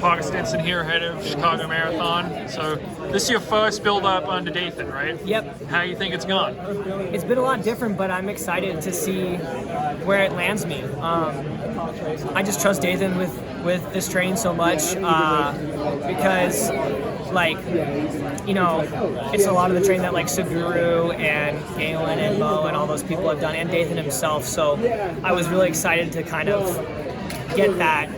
Parker Stinson here ahead of Chicago Marathon. So this is your first build-up under Dathan, right? Yep. How do you think it's gone? It's been a lot different, but I'm excited to see where it lands me. I just trust Dathan with this training so much because, like, you know, it's a lot of the training that like Suguru and Galen and Mo and all those people have done, and Dathan himself. So I was really excited to kind of get that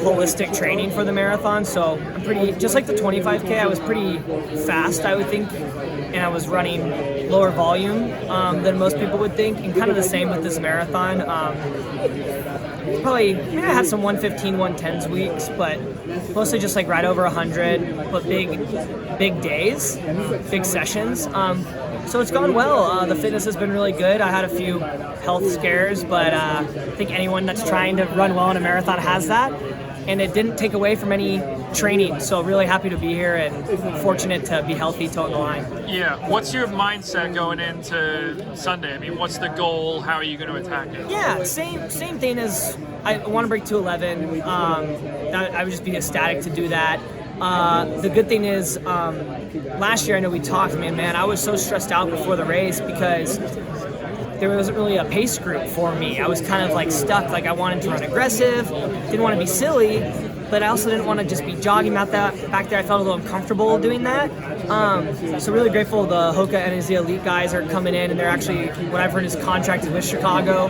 holistic training for the marathon. So I'm pretty, just like the 25K, I was pretty fast, I would think, and I was running lower volume than most people would think, and kind of the same with this marathon. Probably, I had some 115, 110s weeks, but mostly just like right over 100, but big days, big sessions. So it's gone well. The fitness has been really good. I had a few health scares, but I think anyone that's trying to run well in a marathon has that. And it didn't take away from any training, so really happy to be here and fortunate to be healthy toting the line. Yeah, what's your mindset going into Sunday? I mean, what's the goal? How are you going to attack it? Yeah, same thing as I want to break 211. I would just be ecstatic to do that. The good thing is, last year I know we talked, man, I was so stressed out before the race because there wasn't really a pace group for me. I was kind of like stuck, like I wanted to run aggressive, didn't want to be silly, but I also didn't want to just be jogging back there. I felt a little uncomfortable doing that. So really grateful the Hoka and the Elite guys are coming in, and they're actually, what I've heard, is contracted with Chicago.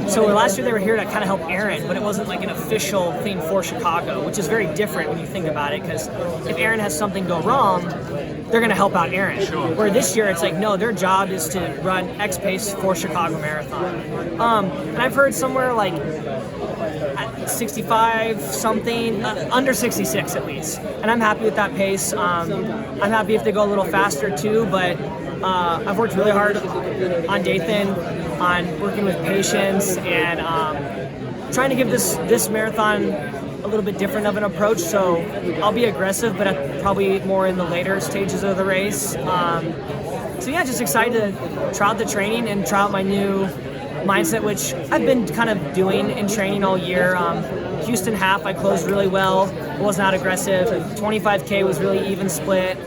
So last year they were here to kind of help Aaron, but it wasn't like an official thing for Chicago, which is very different when you think about it, because if Aaron has something go wrong, they're going to help out Aaron. Sure. Where this year it's like, no, their job is to run X pace for Chicago Marathon. And I've heard somewhere like 65 something, under 66 at least. And I'm happy with that pace. I'm happy if they go a little faster too, but I've worked really hard on Dathan, on working with patience, and trying to give this marathon a little bit different of an approach. So I'll be aggressive, but probably more in the later stages of the race. So yeah, just excited to try out the training and try out my new mindset, which I've been kind of doing in training all year. Houston half, I closed really well, was not aggressive. 25K was really even split.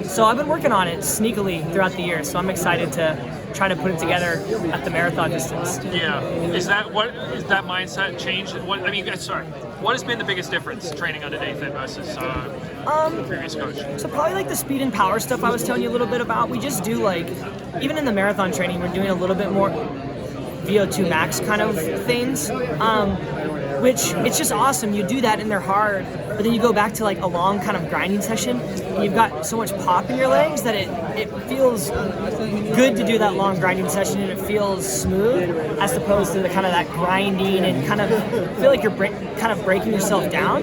So I've been working on it sneakily throughout the year, so I'm excited to try to put it together at the marathon distance. Yeah, is that mindset changed? What has been the biggest difference training under Dathan versus the previous coach? So probably like the speed and power stuff I was telling you a little bit about. We just do, like, even in the marathon training, we're doing a little bit more VO2 max kind of things, which it's just awesome. You do that and they're hard, but then you go back to like a long kind of grinding session and you've got so much pop in your legs that it feels good to do that long grinding session, and it feels smooth as opposed to the kind of that grinding and kind of feel like you're kind of breaking yourself down.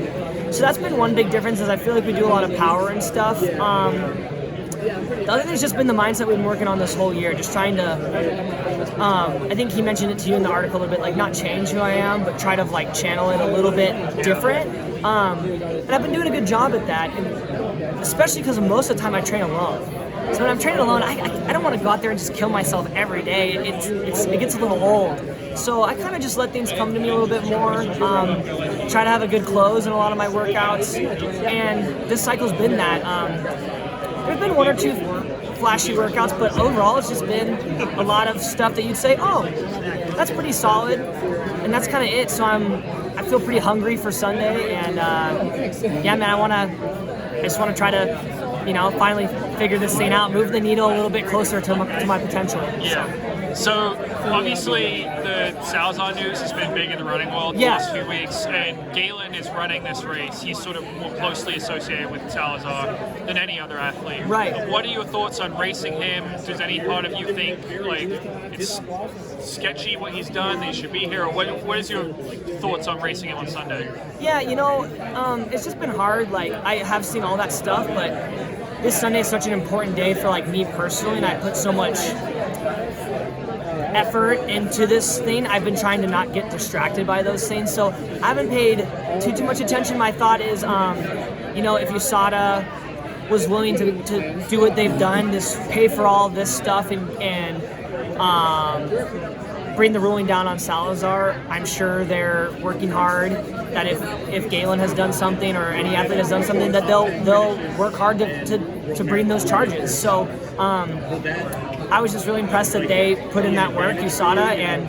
So that's been one big difference, is I feel like we do a lot of power and stuff. The other thing has just been the mindset we've been working on this whole year, just trying to, I think he mentioned it to you in the article a little bit, like not change who I am, but try to like channel it a little bit different. And I've been doing a good job at that, and especially because most of the time I train alone. So when I'm training alone, I don't want to go out there and just kill myself every day. It gets a little old. So I kind of just let things come to me a little bit more, try to have a good close in a lot of my workouts, and this cycle's been that. There's been one or two flashy workouts, but overall it's just been a lot of stuff that you'd say, oh, that's pretty solid, and that's kind of it. So I feel pretty hungry for Sunday, and yeah, man, I just want to try to, finally figure this thing out, move the needle a little bit closer to my potential. Yeah. So obviously the Salazar news has been big in the running world the last few weeks, and Galen is running this race. He's sort of more closely associated with Salazar than any other athlete. Right. What are your thoughts on racing him? Does any part of you think like it's sketchy what he's done, that he should be here, or what is your thoughts on racing him on Sunday? Yeah, it's just been hard. Like, I have seen all that stuff, but this Sunday is such an important day for like me personally, and I put so much effort into this thing. I've been trying to not get distracted by those things, so I haven't paid too much attention. My thought is, if USADA was willing to do what they've done, just pay for all this stuff and bring the ruling down on Salazar. I'm sure they're working hard. That if Galen has done something or any athlete has done something, that they'll work hard to bring those charges. So I was just really impressed that they put in that work, USADA, and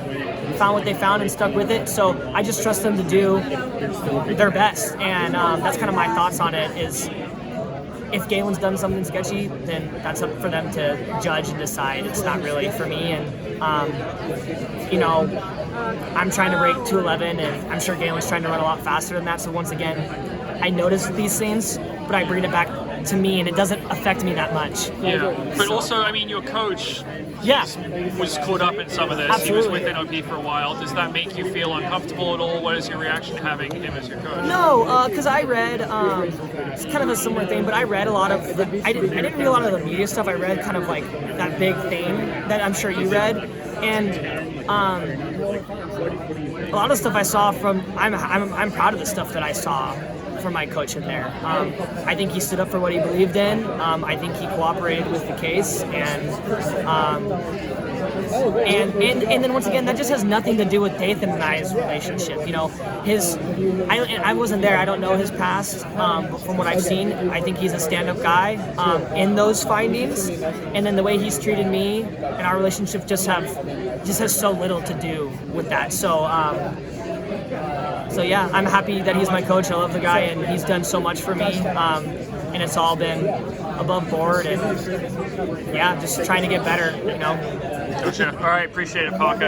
found what they found and stuck with it. So I just trust them to do their best, and that's kind of my thoughts on it. Is if Galen's done something sketchy, then that's up for them to judge and decide. It's not really for me, and I'm trying to break 2:11, and I'm sure Galen's trying to run a lot faster than that. So once again, I notice these things, but I bring it back to me, and it doesn't affect me that much. Yeah, but also, I mean, your coach was caught up in some of this. Absolutely. He was with NOP for a while. Does that make you feel uncomfortable at all? What is your reaction to having him as your coach? No, because I read, it's kind of a similar thing, but I read a lot of, I didn't read a lot of the media stuff. I read kind of like that big thing that I'm sure you read, and a lot of stuff I saw from, I'm proud of the stuff that I saw from my coach in there. I think he stood up for what he believed in. I think he cooperated with the case, and then once again, that just has nothing to do with Dathan and I's relationship. You know, I wasn't there. I don't know his past, but from what I've seen, I think he's a stand-up guy in those findings. And then the way he's treated me and our relationship just has so little to do with that. So yeah, I'm happy that he's my coach. I love the guy, and he's done so much for me. And it's all been above board, and yeah, just trying to get better, you know. Gotcha. All right, appreciate it, Parker.